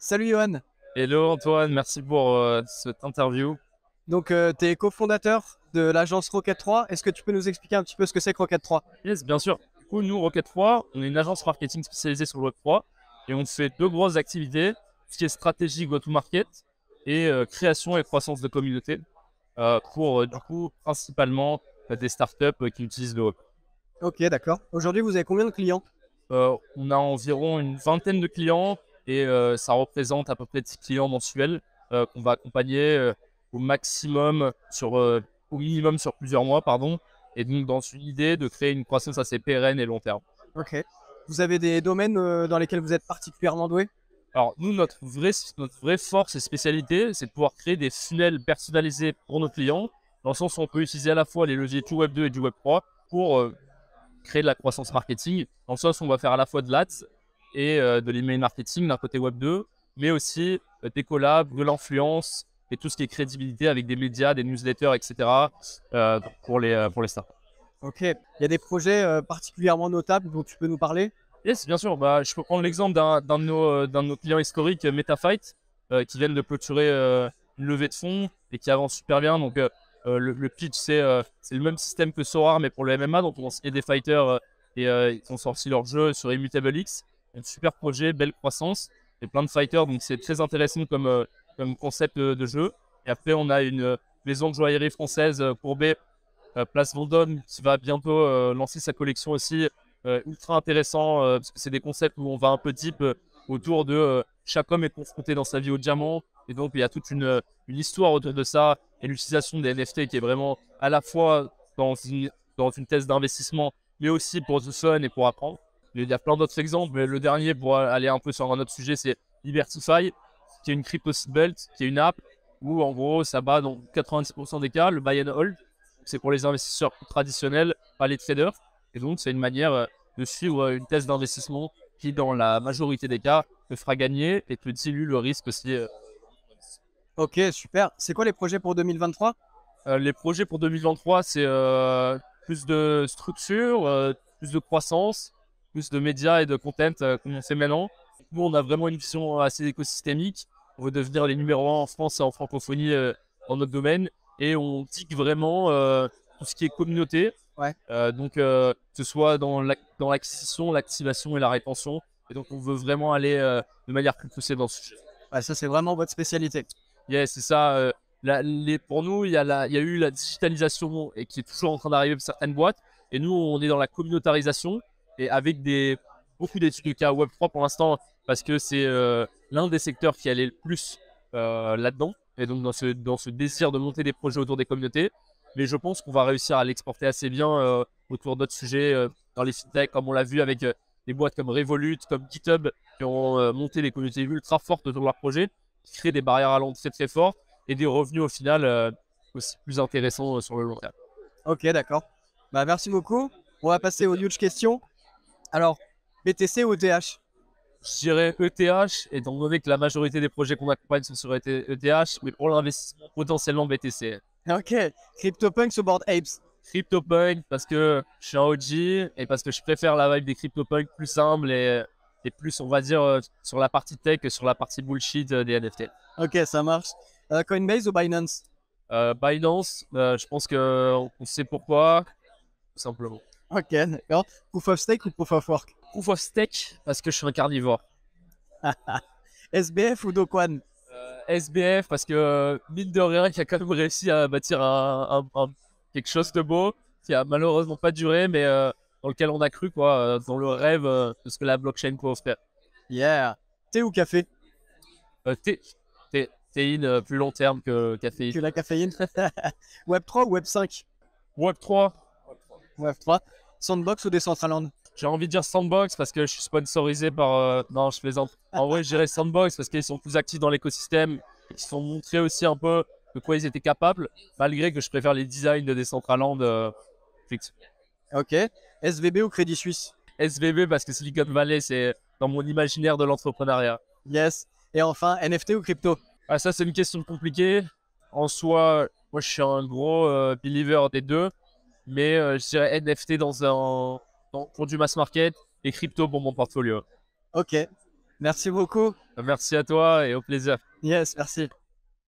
Salut Johan. Hello Antoine, merci pour cette interview. Donc, tu es cofondateur de l'agence Rocket 3. Est-ce que tu peux nous expliquer un petit peu ce que c'est que Rocket 3? Yes, bien sûr. Du coup, nous, Rocket 3, on est une agence marketing spécialisée sur le Web 3 et on fait deux grosses activités, ce qui est stratégie go-to-market et création et croissance de communauté pour du coup principalement des startups qui utilisent le Web. Ok, d'accord. Aujourd'hui, vous avez combien de clients? On a environ une vingtaine de clients et ça représente à peu près 10 clients mensuels qu'on va accompagner au maximum au minimum sur plusieurs mois, pardon. Et donc, dans une idée de créer une croissance assez pérenne et long terme. Ok. Vous avez des domaines dans lesquels vous êtes particulièrement doué? Alors, nous, notre vraie force et spécialité, c'est de pouvoir créer des funnels personnalisés pour nos clients, dans le sens où on peut utiliser à la fois les leviers du Web 2 et du Web 3 pour créer de la croissance marketing, dans le sens où on va faire à la fois de l'ads et de l'email marketing d'un côté Web 2, mais aussi des collabs, de l'influence et tout ce qui est crédibilité avec des médias, des newsletters, etc. Pour les startups. Ok. Il y a des projets particulièrement notables dont tu peux nous parler? Yes, bien sûr. Bah, je peux prendre l'exemple d'un de nos clients historiques, MetaFight, qui viennent de clôturer une levée de fonds et qui avance super bien. Donc, le pitch, c'est le même système que Sorar, mais pour le MMA. Donc, on a signé des fighters et ils ont sorti leur jeu sur Immutable X. Un super projet, belle croissance et plein de fighters. Donc, c'est très intéressant comme concept de jeu. Et après, on a une maison de joaillerie française, Courbet, Place Vendôme, qui va bientôt lancer sa collection aussi, ultra intéressant, parce que c'est des concepts où on va un peu deep autour de chaque homme est confronté dans sa vie au diamant, et donc il y a toute une histoire autour de ça, et l'utilisation des NFT qui est vraiment à la fois dans une thèse d'investissement, mais aussi pour du fun et pour apprendre. Il y a plein d'autres exemples, mais le dernier, pour aller un peu sur un autre sujet, c'est Libertify, qui est une crypto seatbelt, qui est une app où en gros ça bat dans 90% des cas le buy and hold. C'est pour les investisseurs traditionnels, pas les traders. Et donc, c'est une manière de suivre une thèse d'investissement qui, dans la majorité des cas, te fera gagner et te dilue le risque aussi. Ok, super. C'est quoi les projets pour 2023? Les projets pour 2023, c'est plus de structure, plus de croissance, plus de médias et de content comme on fait maintenant. Nous, on a vraiment une vision assez écosystémique. On veut devenir les numéros 1 en France et en francophonie dans notre domaine. Et on tique vraiment tout ce qui est communauté. Ouais. Donc, que ce soit dans l'acquisition, l'activation et la rétention. Et donc, on veut vraiment aller de manière plus poussée dans ce sujet. Ouais, ça, c'est vraiment votre spécialité. Yeah, c'est ça. Pour nous, il y a eu la digitalisation et qui est toujours en train d'arriver pour certaines boîtes. Et nous, on est dans la communautarisation et avec beaucoup d'études de cas Web3 pour l'instant, parce que c'est l'un des secteurs qui allait le plus là-dedans. Et donc, dans ce désir de monter des projets autour des communautés. Mais je pense qu'on va réussir à l'exporter assez bien autour d'autres sujets dans les fintech, comme on l'a vu avec des boîtes comme Revolut, comme GitHub, qui ont monté des communautés ultra fortes autour de leur projet, qui créent des barrières à l'entrée très fortes et des revenus au final aussi plus intéressants sur le long terme. Ok, d'accord. Bah, merci beaucoup. On va passer aux huge questions. Alors, BTC ou ETH? Je dirais ETH, étant donné que la majorité des projets qu'on accompagne sont sur ETH, mais pour l'investissement, potentiellement BTC. Ok. CryptoPunks ou Bored Apes? CryptoPunk, parce que je suis un OG et parce que je préfère la vibe des CryptoPunk plus simple et plus, on va dire, sur la partie tech que sur la partie bullshit des NFT. Ok, ça marche. Coinbase ou Binance? Binance, je pense qu'on sait pourquoi, tout simplement. Ok, d'accord. Proof of stake ou proof of work? Proof of Stake, parce que je suis un carnivore. SBF ou Doquan? SBF, parce que mine de rien, qui a quand même réussi à bâtir quelque chose de beau, qui a malheureusement pas duré, mais dans lequel on a cru, quoi, dans le rêve de ce que la blockchain peut offrir. Yeah. Thé ou café? Théine, plus long terme que caféine. Que la caféine. Web 3 ou Web 5? Web 3, Web 3. Sandbox ou Decentraland? j'ai envie de dire Sandbox parce que je suis sponsorisé par. Non, je plaisante. En vrai, je dirais Sandbox parce qu'ils sont plus actifs dans l'écosystème. Ils se sont montrés aussi un peu de quoi ils étaient capables, malgré que je préfère les designs de Decentraland fixe. Ok. SVB ou Crédit Suisse? SVB parce que Silicon Valley, c'est dans mon imaginaire de l'entrepreneuriat. Yes. Et enfin, NFT ou crypto? Ah, ça, c'est une question compliquée. En soi, moi, je suis un gros believer des deux, mais je dirais NFT pour du mass market et crypto pour mon portfolio. Ok. Merci beaucoup. Merci à toi et au plaisir. Yes, merci.